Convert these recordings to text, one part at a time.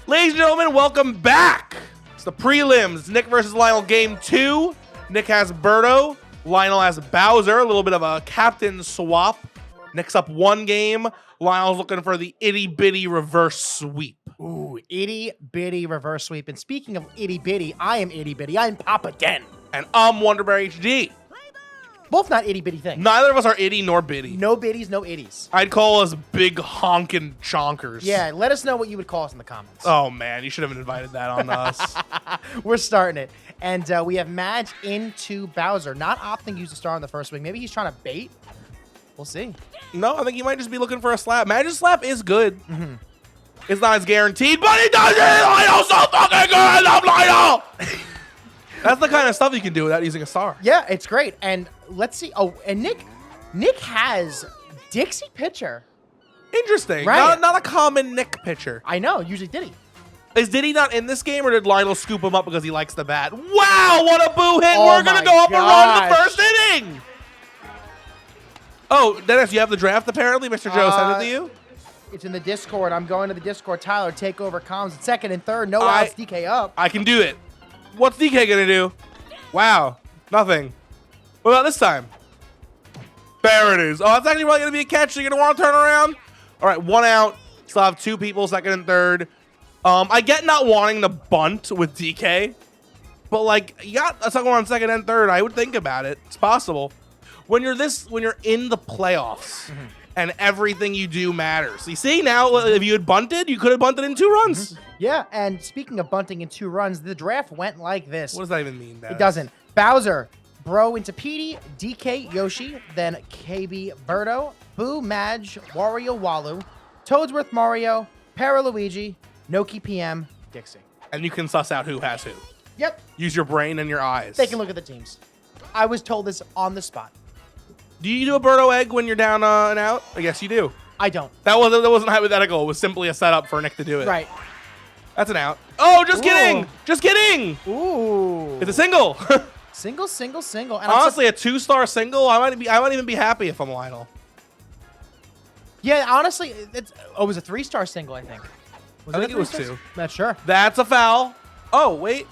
Ladies and gentlemen, welcome back. It's the prelims. Nick versus Lionel game 2. Nick has Birdo. Lionel has Bowser. A little bit of a captain swap. Nick's up 1 game. Lionel's looking for the itty-bitty reverse sweep. Ooh, itty-bitty reverse sweep. And speaking of itty-bitty, I am itty-bitty. I'm Papa Den. And I'm Wonderbear HD. Both not itty-bitty things. Neither of us are itty nor bitty. No biddies, no itties. I'd call us big honkin' chonkers. Yeah, let us know what you would call us in the comments. Oh, man. You should have invited that on us. We're starting it. And we have Madge into Bowser. Not opting to use the star on the first swing. Maybe he's trying to bait. We'll see. No, I think he might just be looking for a slap. Madge's slap is good. It's not as guaranteed, but he does it! Lionel's so fucking good! I love Lionel! That's the kind of stuff you can do without using a star. Yeah, it's great. And let's see. Oh, and Nick has Dixie pitcher. Interesting. Right. Not a common Nick pitcher. I know. Usually Diddy. Is Diddy not in this game, or did Lionel scoop him up because he likes the bat? Wow, what a boo hit! Oh We're going to my go up and run the gosh. first inning! Oh, Dennis, you have the draft, apparently? Mr. Joe sent it to you? It's in the Discord. I'm going to the Discord. Tyler, take over comms at second and third. No outs. DK up. I can do it. What's DK going to do? Wow, nothing. What about this time? There it is. Oh, that's actually probably going to be a catch, so you're going to want to turn around? All right, 1 out. Still have 2 people, second and third. I get not wanting to bunt with DK, but like you got someone on second and third. I would think about it. It's possible. When you're in the playoffs and everything you do matters. You see now, if you had bunted, you could have bunted in 2 runs. Yeah, and speaking of bunting in 2 runs, the draft went like this. What does that even mean, Dennis? It doesn't. Bowser, Bro into Petey, DK Yoshi, then KB Birdo, Boo Madge, Wario Walu, Toadsworth Mario, Paraluigi, Noki PM, Dixie. And you can suss out who has who. Yep. Use your brain and your eyes. They can look at the teams. I was told this on the spot. Do you do a Birdo egg when you're down and out? I guess you do. I don't. That wasn't hypothetical. It was simply a setup for Nick to do it. Right. That's an out. Oh, just Ooh. kidding. Just kidding. Ooh. It's a single. Single. And Honestly, a 2-star single. I might even be happy if I'm Lionel. Yeah, honestly, it was a 3-star single, I think. I think it was 3 stars? 2. Not sure. That's a foul. Oh, wait.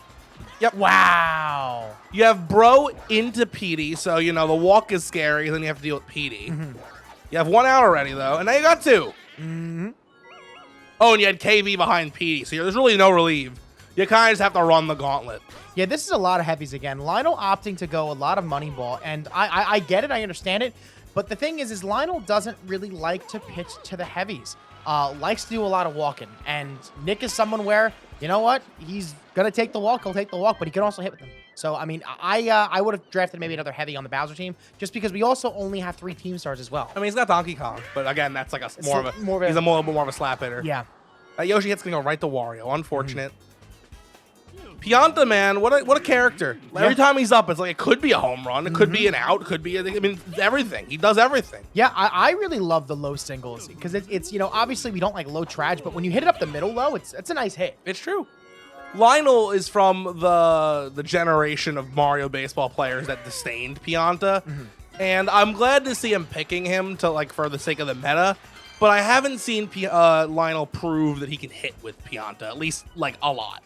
Yep. Wow. You have Bro into Petey, so, you know, the walk is scary, then you have to deal with Petey. You have 1 out already, though, and now you got 2. Oh, and you had KV behind Petey, so there's really no relief. You kind of just have to run the gauntlet. Yeah, this is a lot of heavies again. Lionel opting to go a lot of money ball, and I get it, I understand it, but the thing is Lionel doesn't really like to pitch to the heavies. Likes to do a lot of walking, and Nick is someone where, you know what, he's gonna take the walk, he'll take the walk, but he can also hit with them. So, I mean, I would have drafted maybe another heavy on the Bowser team, just because we also only have 3 team stars as well. I mean, he's got Donkey Kong, but again, that's like he's a little bit more of a slap hitter. Yeah. Yoshi hit's gonna go right to Wario. Unfortunate. Pianta, man, what a character. Every time he's up, it's like it could be a home run, it could be an out, could be everything. He does everything. Yeah, I really love the low singles because it's you know, obviously we don't like low traj, but when you hit it up the middle low, it's a nice hit. It's true. Lionel is from the generation of Mario baseball players that disdained Pianta, and I'm glad to see him picking him to like for the sake of the meta. But I haven't seen Lionel prove that he can hit with Pianta, at least like a lot.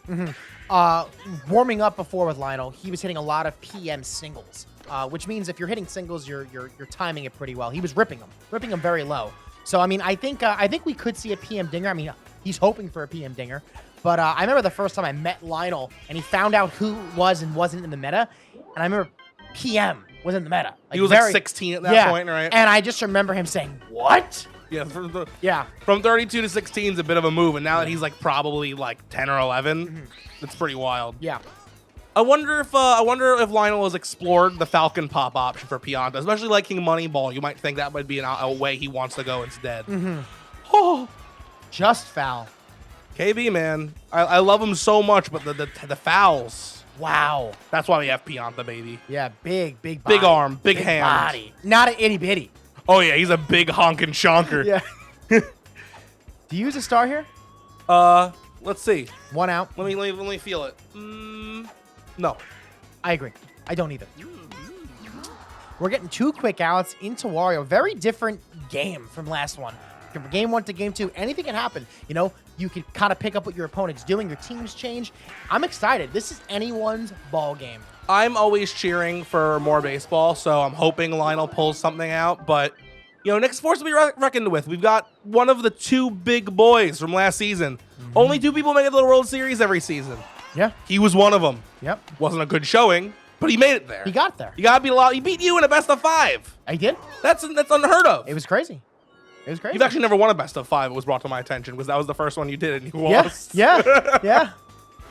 Warming up before with Lionel, he was hitting a lot of PM singles, which means if you're hitting singles, you're timing it pretty well. He was ripping them very low. So I mean, I think we could see a PM dinger. I mean, he's hoping for a PM dinger. But I remember the first time I met Lionel and he found out who was and wasn't in the meta, and I remember PM was in the meta. Like he was like 16 at that point, right? And I just remember him saying, "What?" Yeah, Yeah. From 32 to 16 is a bit of a move, and now that he's like probably like 10 or 11, it's pretty wild. Yeah. I wonder if Lionel has explored the Falcon Pop option for Pianta, especially like King Moneyball. You might think that might be a way he wants to go instead. Oh, Just foul. KB, man, I love him so much, but the fouls. Wow. That's why we have Pianta, baby. Yeah, big body. Big arm, big hand. Body. Not an itty bitty. Oh yeah, he's a big honkin' shonker. Yeah. Do you use a star here? Let's see. 1 out. Let me feel it. No. I agree. I don't either. We're getting 2 quick outs into Wario. Very different game from last one. From game 1 to game 2, anything can happen. You know, You can kind of pick up what your opponent's doing. Your teams change. I'm excited. This is anyone's ball game. I'm always cheering for more baseball, so I'm hoping Lionel pulls something out. But, you know, Nick's force to be reckoned with. We've got one of the 2 big boys from last season. Only 2 people make it to the World Series every season. Yeah. He was one of them. Yep. Wasn't a good showing, but he made it there. He got there. You gotta beat a lot. He beat you in a best of 5. I did. That's unheard of. It was crazy. It was crazy. You've actually never won a best of 5. It was brought to my attention because that was the first one you did and you Yeah. lost.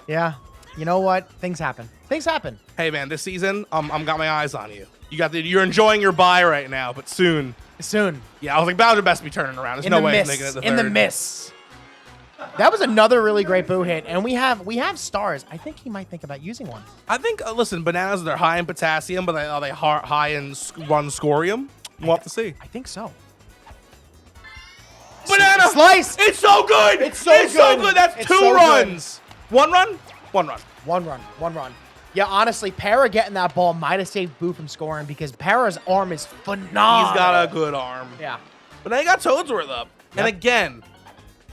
Yeah. You know what? Things happen. Things happen. Hey man, this season I'm got my eyes on you. You're enjoying your bye right now, but soon. Soon. Yeah, I was like Bowser best be turning around. There's no way he's making it to In the third. miss. That was another really great boo hit, and we have stars. I think he might think about using one. I think listen, bananas they're high in potassium, but are they high in run scorium? We'll have to see. I think so. Banana Slice! It's so good. It's so good. That's It's 2 so runs. 1 run. 1 run. One run. Yeah, honestly, Para getting that ball might have saved Boo from scoring because Para's arm is phenomenal. He's got a good arm. Yeah. But now you got Toadsworth up. Yep. And again,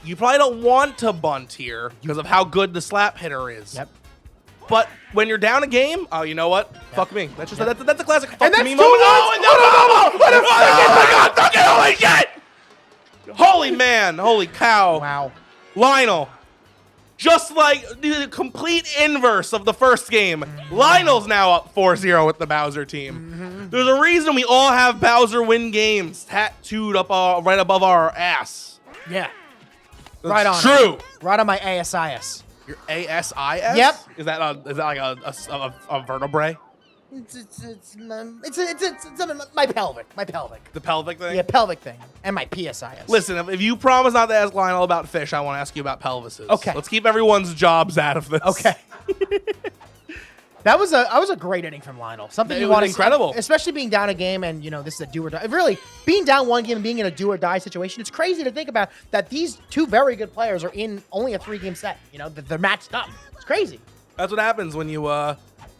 you probably don't want to bunt here because of how good the slap hitter is. Yep. But when you're down a game, oh, you know what? Fuck me. That's just that's a classic fuck And that's me 2 moment. runs! Oh, my God! Fuck it! Holy shit! Holy man! Holy cow! Wow. Lionel, just like the complete inverse of the first game, Lionel's now up 4-0 with the Bowser team. There's a reason we all have Bowser win games tattooed up right above our ass. Yeah. That's Right on. True. Right on my ASIS. Your ASIS? Yep. Is that like a vertebrae? It's my pelvic. My pelvic. The pelvic thing? Yeah, pelvic thing. And my PSIS. Listen, if you promise not to ask Lionel about fish, I want to ask you about pelvises. Okay. Let's keep everyone's jobs out of this. Okay. That was a great inning from Lionel. Something It you was want to incredible. especially being down a game, and you know this is a do or die. Really, being down one game and being in a do or die situation, it's crazy to think about that these 2 very good players are in only a 3-game set. You know, they're matched up. It's crazy. That's what happens when you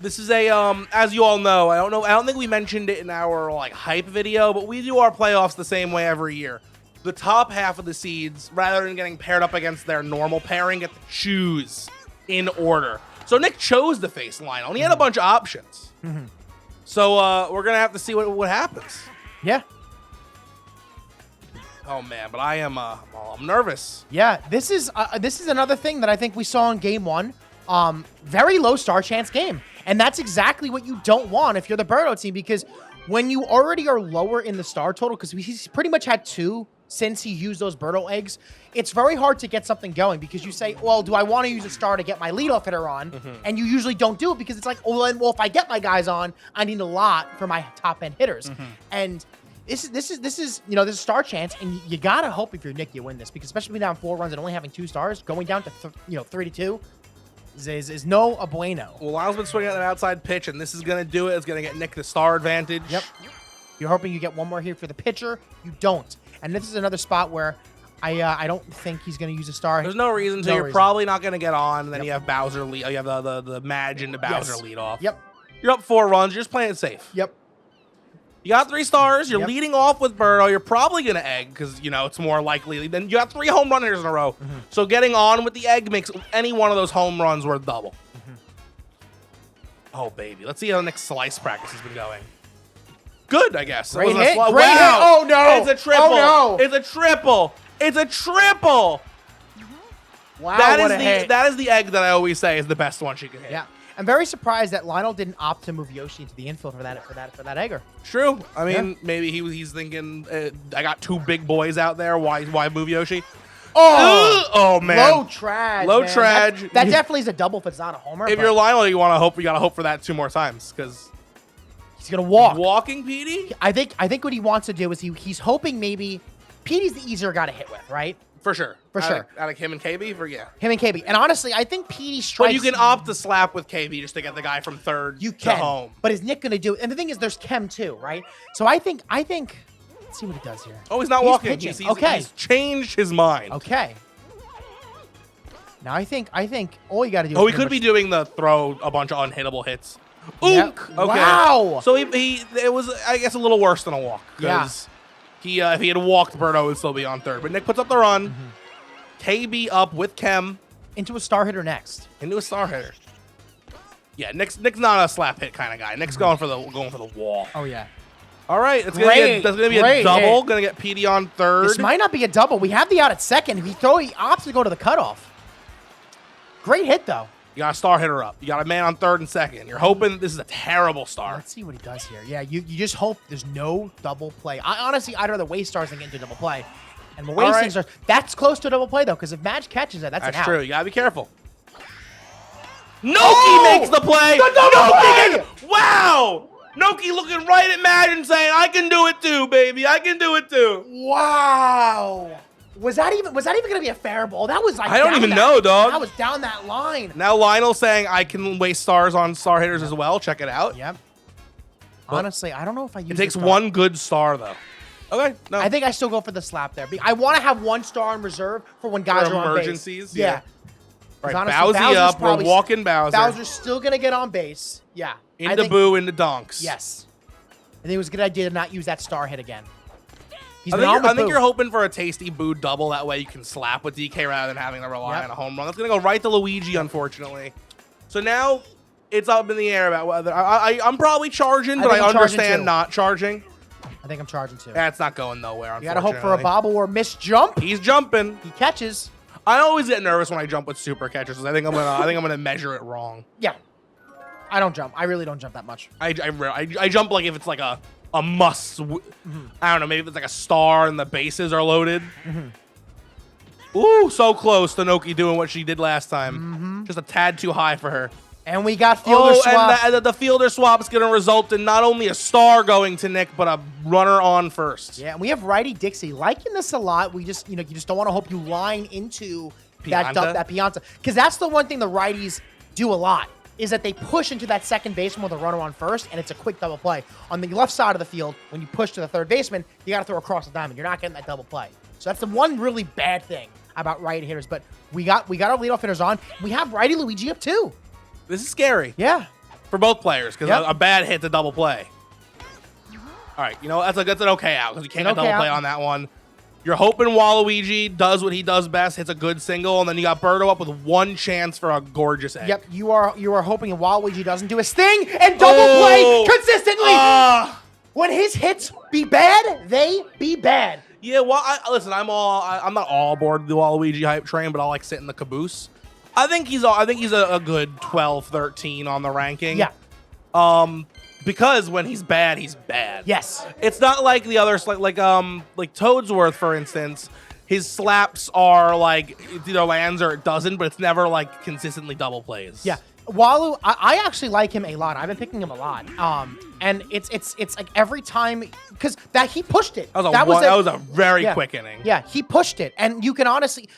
this is a as you all know, I don't think we mentioned it in our like hype video, but we do our playoffs the same way every year. The top half of the seeds, rather than getting paired up against their normal pairing, get to choose in order. So Nick chose to face Lionel, and he had a bunch of options. So we're gonna have to see what happens. Yeah. Oh man, but I'm nervous. Yeah. This is another thing that I think we saw in game 1. Very low star chance game. And that's exactly what you don't want if you're the Birdo team, because when you already are lower in the star total, because he's pretty much had 2 since he used those Birdo eggs, it's very hard to get something going because you say, well, do I want to use a star to get my leadoff hitter on? And you usually don't do it because it's like, well, if I get my guys on, I need a lot for my top end hitters. And this is you know, there's a star chance, and you gotta hope if you're Nick you win this, because especially down 4 runs and only having 2 stars, going down to 3-2 is no bueno. Well, Lionel's been swinging at an outside pitch, and this is going to do it. It's going to get Nick the star advantage. Yep. You're hoping you get one more here for the pitcher. You don't. And this is another spot where I don't think he's going to use a star. There's no reason to. No You're reason. probably not going to get on. And then Yep. you have Bowser lead. You have the Madge into Bowser lead off. Yep. You're up 4 runs. You're just playing it safe. Yep. You got 3 stars. You're Yep. leading off with Birdo. You're probably going to egg because, you know, it's more likely. Then you got 3 home run hitters in a row. So getting on with the egg makes any one of those home runs worth double. Oh, baby. Let's see how the next slice practice has been going. Good, I guess. It Great wasn't a hit. slow- Great hit. Wow. Oh, no. It's a triple. Oh, no. It's a triple. It's a triple. Wow, That what is a hit. that is the egg that I always say is the best one she can hit. Yeah. I'm very surprised that Lionel didn't opt to move Yoshi into the infield for that egger. True. I mean, maybe he's thinking, I got 2 big boys out there. Why move Yoshi? Oh man. Low trad. Low man. trad. That definitely is a double if it's not a homer. If but you're Lionel, you gotta hope for that 2 more times because he's gonna walk. walking PD I think what he wants to do is he's hoping maybe Petey's the easier guy to hit with, right? for sure. For sure. Out of him and KB for yeah. Him and KB. And honestly, I think Petey strikes. But you can opt to slap with KB just to get the guy from third You to can. home. But is Nick gonna do it? And the thing is, there's Kem too, right? So I think. Let's see what he does here. Oh, he's not He's walking. pitching. He's changed his mind. Okay. Now I think all you got to do. Oh, is he could be doing the throw a bunch of unhittable hits. Yep. Ook. Okay. Wow. So it was, I guess, a little worse than a walk. Because if he had walked, Birdo would still be on third. But Nick puts up the run. KB up with Chem Into a star hitter next. into a star hitter. Yeah, Nick's not a slap hit kind of guy. Nick's going for the wall. Oh, yeah. All right, that's gonna be a Great double. hit. Gonna get PD on third. This might not be a double. We have the out at second. He opts to go to the cutoff. Great hit, though. You got a star hitter up. You got a man on third and second. You're hoping this is a terrible star. Let's see what he does here. Yeah, you just hope there's no double play. Honestly, I'd rather waste stars than get into double play. And we're wasting stars. That's close to a double play, though, because if Madge catches that, that's an out. True. You got to be careful. Noki makes the play. The double play! Wow! Noki looking right at Madge and saying, I can do it too, baby. I can do it too. Wow. Was that even going to be a fair ball? That was like I don't even know, dog. That was down that line. Now Lionel saying I can waste stars on star hitters as well. Check it out. Yep. Honestly, I don't know if I use It takes one good star, though. Okay, no. I think I still go for the slap there. I want to have one star in reserve for when guys are on base. Emergencies, Yeah. All right, honestly, Bowsy up. We're walking Bowser. Bowser's still going to get on base. Yeah. Into Boo, into Donks. Yes. I think it was a good idea to not use that star hit again. I think you're hoping for a tasty Boo double. That way you can slap with DK rather than having to rely on a home run. That's going to go right to Luigi, unfortunately. So now it's up in the air about whether I'm probably charging, but I understand not charging. I think I'm charging too. That's not going nowhere, You got to hope for a bobble or miss jump. He's jumping. He catches. I always get nervous when I jump with super catchers. I think I'm gonna measure it wrong. Yeah. I don't jump. I really don't jump that much. I jump like if it's like a must. I don't know. Maybe if it's like a star and the bases are loaded. Ooh, so close to Noki doing what she did last time. Just a tad too high for her. And we got fielder swap. And the fielder swap is going to result in not only a star going to Nick, but a runner on first. Yeah, and we have righty Dixie. Liking this a lot. We just, you just don't want to hope you line into that Pianta. Because that's the one thing the righties do a lot, is that they push into that second baseman with a runner on first, and it's a quick double play. On the left side of the field, when you push to the third baseman, you got to throw across the diamond. You're not getting that double play. So that's the one really bad thing about righty hitters. But we got our leadoff hitters on. We have righty Luigi up too. This is scary. Yeah. For both players, because a bad hit's a double play. All right, that's an okay out, because you can't get double play on that one. You're hoping Waluigi does what he does best, hits a good single, and then you got Birdo up with one chance for a gorgeous egg. Yep, you are hoping Waluigi doesn't do his thing and double play consistently. When his hits be bad, they be bad. Yeah, well, listen, I'm not all aboard the Waluigi hype train, but I'll like sit in the caboose. I think he's a good 12, 13 on the ranking. Yeah. Because when he's bad, he's bad. Yes. It's not like the others, like Toadsworth, for instance. His slaps are like it either lands or it doesn't, but it's never like consistently double plays. Yeah. Walu, I actually like him a lot. I've been picking him a lot. And it's like every time, because he pushed it. That was a very quick inning. Yeah, he pushed it, and you can honestly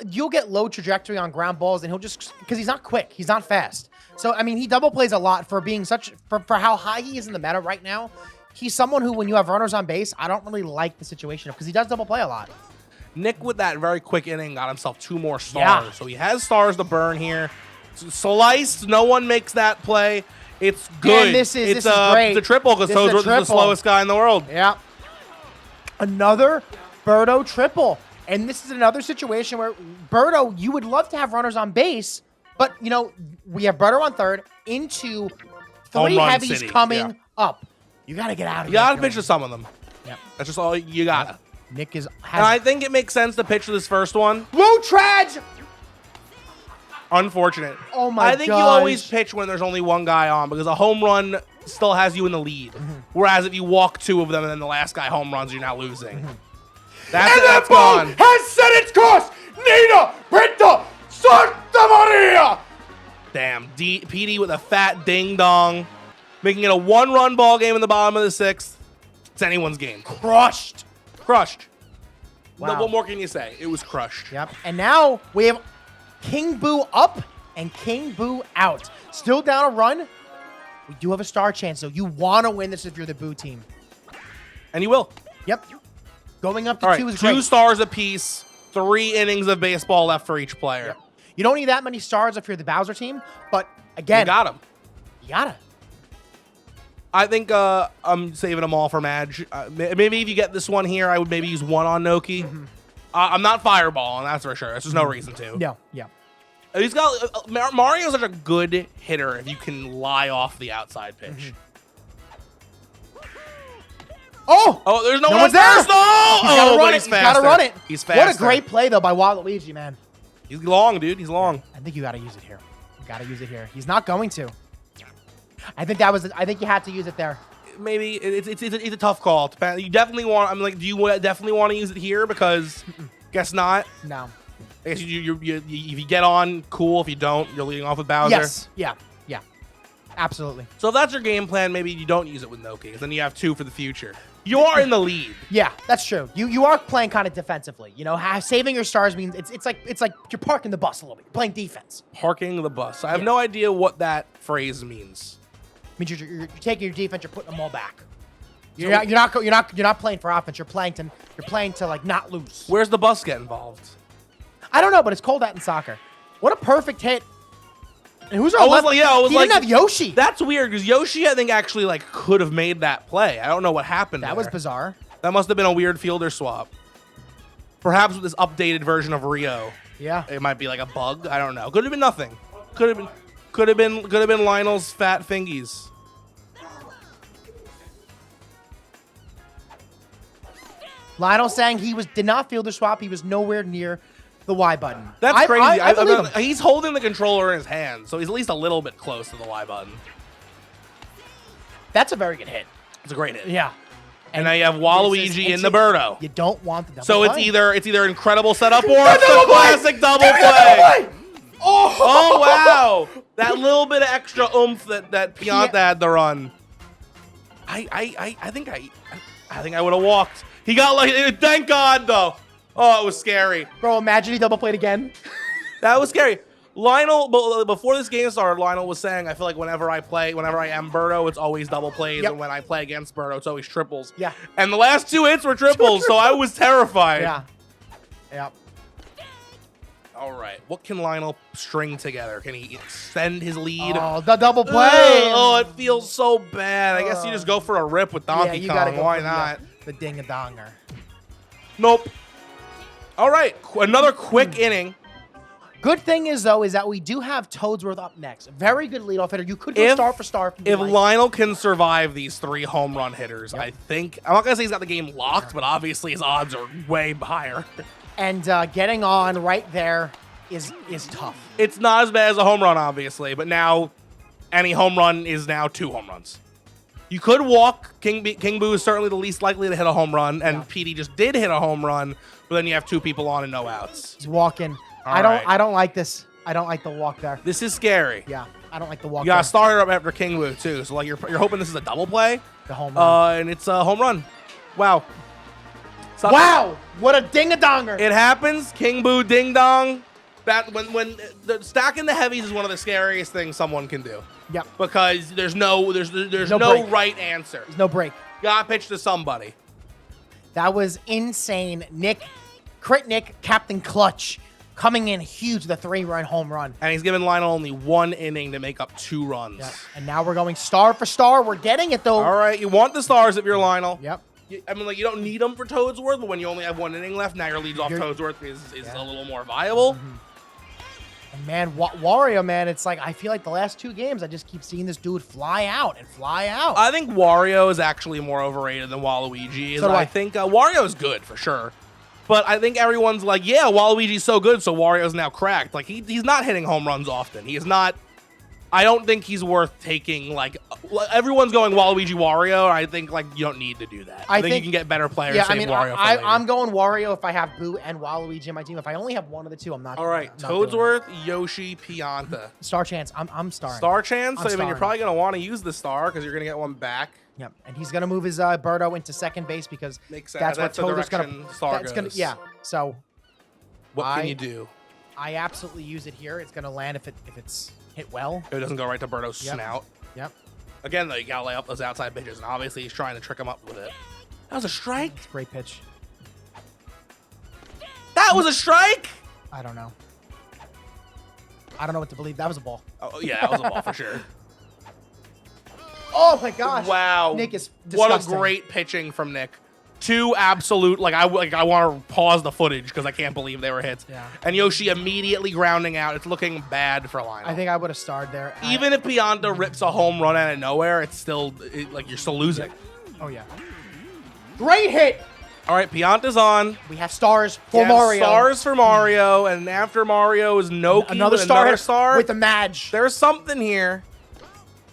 you'll get low trajectory on ground balls, and he'll just because he's not quick, he's not fast. So I mean, he double plays a lot for being for how high he is in the meta right now. He's someone who, when you have runners on base, I don't really like the situation because he does double play a lot. Nick with that very quick inning got himself 2 more stars, so he has stars to burn here. Sliced, no one makes that play. It's good. And this is great. It's a triple because Toadsworth is the slowest guy in the world. Yeah. Another Birdo triple. And this is another situation where Birdo, you would love to have runners on base, but, we have Birdo on third into 3 heavies coming up. You got to get out of here. You got to pitch to some of them. Yep. That's just all you got to. Yep. Nick is... And I think it makes sense to pitch to this first one. Low trage! Unfortunate. Oh my god! I think you always pitch when there's only one guy on because a home run still has you in the lead. Whereas if you walk 2 of them and then the last guy home runs, you're not losing. That's gone. Has set its course. Nina Brita Santa Maria. Damn. PD with a fat ding dong, making it a 1-run ball game in the bottom of the 6th. It's anyone's game. Crushed. Wow. No, what more can you say? It was crushed. Yep. And now we have King Boo up and King Boo out. Still down a run. We do have a star chance, though. You want to win this if you're the Boo team. And you will. Yep. Going up to 2 is great. 2 stars apiece. 3 innings of baseball left for each player. Yep. You don't need that many stars if you're the Bowser team, but again... You got them. You got to. I think I'm saving them all for Madge. Maybe if you get this one here, I would maybe use 1 on Noki. I'm not fireballing, that's for sure. There's just no reason to. No, yeah. He's got Mario's such a good hitter if you can lie off the outside pitch. Oh, there's no one one's there. first. No! He's gotta run it. He's He's gotta faster. run it. He's faster. What a great play though by Waluigi, man. He's long, dude. He's long. I think you gotta use it here. You gotta use it here. He's not going to. I think that was. I think you had to use it there. Maybe it's a tough call. You definitely want. I'm like, do you definitely want to use it here? Because guess not. No. I guess if you get on, cool. If you don't, you're leading off with Bowser. Yes. Yeah. Yeah. Absolutely. So if that's your game plan, maybe you don't use it with Noki, because then you have 2 for the future. You are in the lead. Yeah, that's true. You are playing kind of defensively. You know, saving your stars means it's like you're parking the bus a little bit. You're playing defense. Parking the bus. I have no idea what that phrase means. It means you're taking your defense, you're putting them all back. You're not playing for offense. You're playing to like not lose. Where's the bus get involved? I don't know, but it's called that in soccer. What a perfect hit. And who's our left? He didn't have Yoshi. That's weird because Yoshi, I think, actually like could have made that play. I don't know what happened. That was bizarre. That must have been a weird fielder swap. Perhaps with this updated version of Rio. Yeah. It might be like a bug. I don't know. Could have been nothing. Could have been Lionel's fat fingies. Lionel saying he did not fielder swap. He was nowhere near the Y button. That's crazy. I believe him. He's holding the controller in his hand, so he's at least a little bit close to the Y button. That's a very good hit. It's a great hit. Yeah. And now you have Waluigi in the Birdo. You don't want the double So play. it's either incredible setup or it's the classic double play. Oh wow! That little bit of extra oomph that Pianta had to run. I think I would have walked. He got like, thank God though. Oh, it was scary. Bro, imagine he double played again. That was scary. Lionel, before this game started, Lionel was saying, I feel like whenever I am Birdo, it's always double plays, and when I play against Birdo, it's always triples. Yeah. And the last 2 hits were triples, so I was terrified. Yeah. Yeah. All right. What can Lionel string together? Can he extend his lead? Oh, the double play. Oh, it feels so bad. I guess you just go for a rip with Donkey Kong. Go Why not? The ding-a-donger. Nope. All right. Another quick inning. Good thing is, though, is that we do have Toadsworth up next. Very good leadoff hitter. You could go star for star. If Lionel can survive these 3 home run hitters, I think, I'm not going to say he's got the game locked, but obviously his odds are way higher. And getting on right there is tough. It's not as bad as a home run, obviously, but now any home run is now 2 home runs. You could walk. King Boo is certainly the least likely to hit a home run, and PD just did hit a home run, but then you have 2 people on and no outs. He's walking. I don't like this. I don't like the walk there. This is scary. Yeah, I don't like the walk. You got to start it up after King Boo too. So like you're hoping this is a double play. The home run. And it's a home run. Wow. Wow! What a ding-a-donger! It happens. King Boo ding dong. That when stacking the heavies is one of the scariest things someone can do. Yep. Because there's no right answer. There's no break. You gotta pitch to somebody. That was insane. Crit Nick, Captain Clutch, coming in huge, the 3-run home run. And he's given Lionel only 1 inning to make up 2 runs. Yep. And now we're going star for star. We're getting it, though. All right, you want the stars if you're Lionel. Yep. I mean, like, you don't need them for Toadsworth, but when you only have 1 inning left, now your leads off Toadsworth is a little more viable. Mm-hmm. And man, Wario, man, it's like I feel like the last 2 games, I just keep seeing this dude fly out and fly out. I think Wario is actually more overrated than Waluigi. So do I. think Wario is good for sure. But I think everyone's like, yeah, Waluigi's so good, so Wario's now cracked. Like, he's not hitting home runs often. He is not. I don't think he's worth taking, like, everyone's going Waluigi Wario. I think, like, you don't need to do that. I think you can get better players. Yeah, save I mean, Wario for later. I'm going Wario if I have Boo and Waluigi in my team. If I only have one of the 2, I'm not. All right, not doing Toadsworth, Yoshi, Pianta. Star chance. I'm starring. Star chance? So, I mean, starring. you're probably going to want to use the star because you're going to get 1 back. Yep, and he's gonna move his Birdo into second base because Makes sense. that's what the Toad is direction gonna. Star That's goes. gonna. Yeah. So. What can you do? I absolutely use it here. It's gonna land if it's hit well. It doesn't go right to Birdo's snout. Yep. Again, though, you gotta lay up those outside pitches, and obviously he's trying to trick him up with it. That was a strike. It's a great pitch. That was a strike. I don't know. I don't know what to believe. That was a ball. Oh yeah, that was a ball for sure. Oh my gosh! Wow. Nick is what disgusting. a great pitching from Nick. two absolute, like I want to pause the footage because I can't believe they were hits. Yeah. And Yoshi immediately grounding out. It's looking bad for Lionel. I think I would have starred there. Even if Pianta rips a home run out of nowhere, it's still, like, you're still losing. Oh, yeah. Great hit. All right, Pianta's on. We have stars for Yeah, Mario. Stars for Mario, and after Mario is Noki Another with star, another star. with the Madge. There's something here.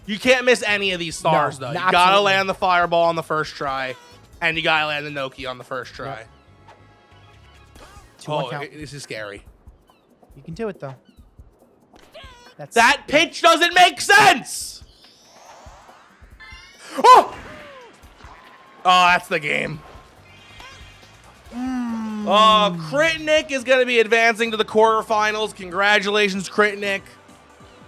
You can't miss any of these stars, No, though. You absolutely. gotta land the fireball on the first try, and you gotta land the Noki on the first try. Yep. 2-1 count. This is scary. You can do it, though. That pitch doesn't make sense! Oh! Oh, that's the game. Oh, Critnik is going to be advancing to the quarterfinals. Congratulations, Critnik.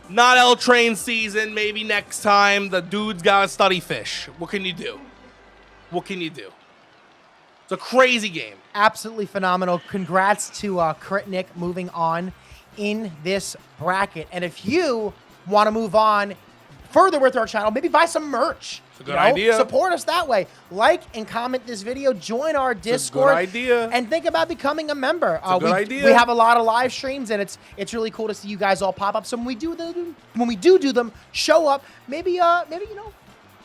Not L Train season. Maybe next time. The dude's got to study fish. What can you do? What can you do? It's a crazy game. Absolutely phenomenal. Congrats to Critnik moving on in this bracket. And if you want to move on further with our channel, maybe buy some merch. It's a good idea. Support us that way. Like and comment this video. Join our Discord. It's a good idea. And think about becoming a member. It's a good idea. We have a lot of live streams, and it's really cool to see you guys all pop up. So when we do them, show up. Maybe you know,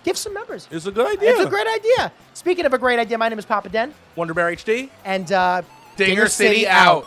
give some members. It's a good idea. It's a great idea. Speaking of a great idea, my name is Papa Den. Wonder Bear HD. And Dinger City out.